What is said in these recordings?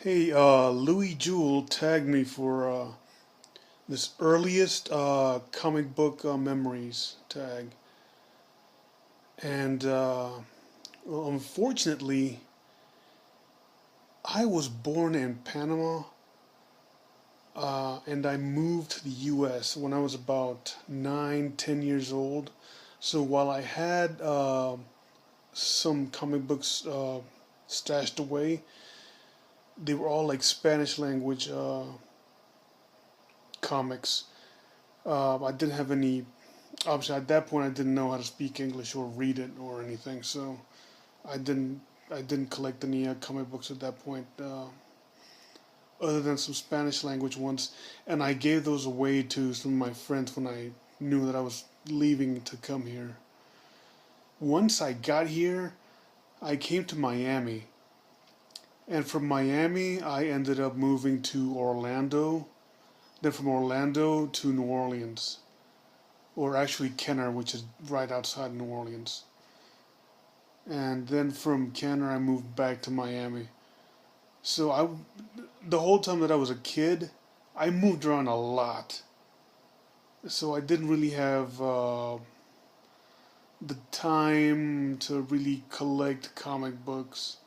Hey, Louis Jewell tagged me for this earliest comic book memories tag, and well, unfortunately, I was born in Panama, and I moved to the U.S. when I was about 9, 10 years old. So while I had some comic books stashed away, they were all like Spanish language comics. I didn't have any. Obviously, at that point, I didn't know how to speak English or read it or anything, so I didn't. I didn't collect any comic books at that point, other than some Spanish language ones, and I gave those away to some of my friends when I knew that I was leaving to come here. Once I got here, I came to Miami, and from Miami, I ended up moving to Orlando. Then from Orlando to New Orleans, or actually Kenner, which is right outside New Orleans. And then from Kenner, I moved back to Miami. So the whole time that I was a kid, I moved around a lot. So I didn't really have the time to really collect comic books.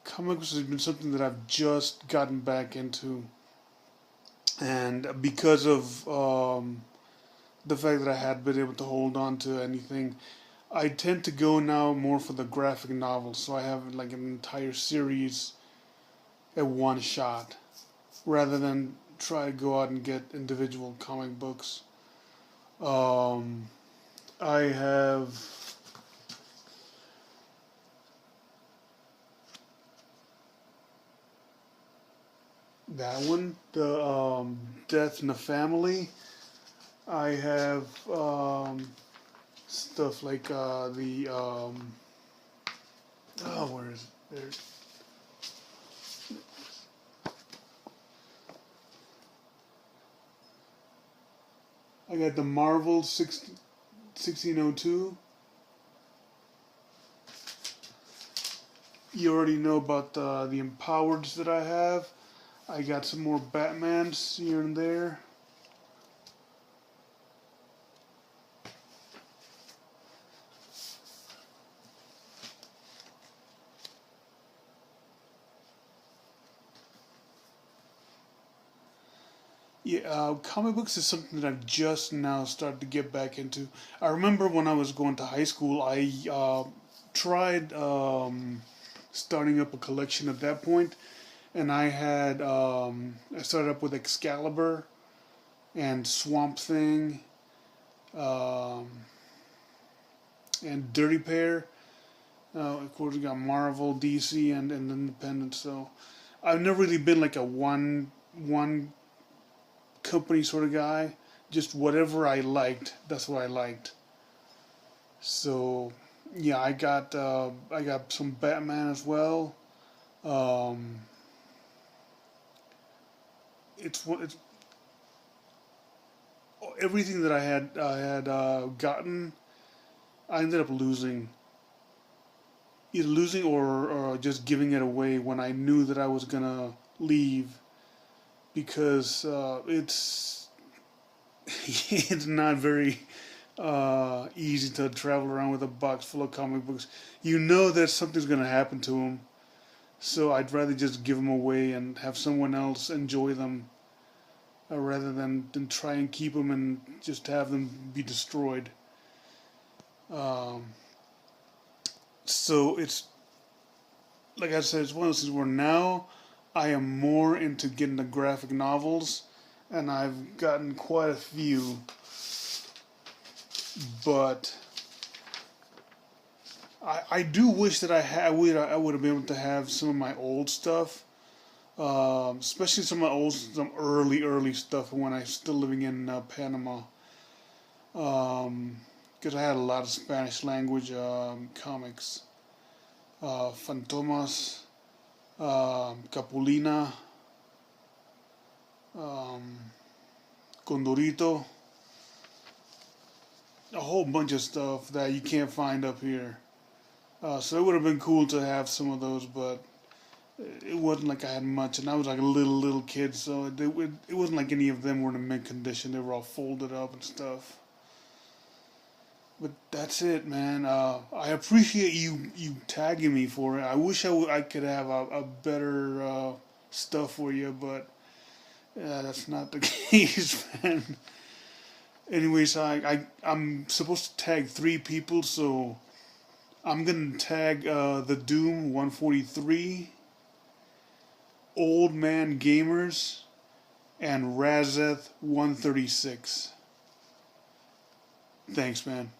Comic books has been something that I've just gotten back into, and because of the fact that I had been able to hold on to anything, I tend to go now more for the graphic novels. So I have like an entire series at one shot, rather than try to go out and get individual comic books. Um, I have that one, the Death in the Family. I have stuff like the oh, where is it? There. I got the Marvel 1602. You already know about the Empowereds that I have. I got some more Batmans here and there. Yeah, comic books is something that I've just now started to get back into. I remember when I was going to high school, I tried starting up a collection at that point, and I started up with Excalibur and Swamp Thing um, and Dirty Pair. Of course, we got Marvel, DC, and Independent. So I've never really been like a one company sort of guy. Just whatever I liked, that's what I liked. So yeah, I got some Batman as well. Um, it's everything that I had gotten. I ended up losing, either losing or just giving it away when I knew that I was gonna leave, because it's not very easy to travel around with a box full of comic books. You know that something's gonna happen to them, so I'd rather just give them away and have someone else enjoy them, rather than try and keep them and just have them be destroyed. Um, so it's like I said, it's one of those things where now I am more into getting the graphic novels, and I've gotten quite a few, but I do wish that I would have been able to have some of my old stuff, especially some early stuff when I was still living in Panama, because I had a lot of Spanish language comics, Fantomas, Capulina, um, Condorito, a whole bunch of stuff that you can't find up here. So it would have been cool to have some of those, but It wasn't like I had much, and I was like a little kid, so it wasn't like any of them were in mint condition. They were all folded up and stuff. But that's it, man. I appreciate you tagging me for it. I wish I could have a better stuff for you, but that's not the case, man. Anyways, I'm supposed to tag 3 people, so I'm gonna tag the Doom 143, Old Man Gamers, and Razeth 136. Thanks, man.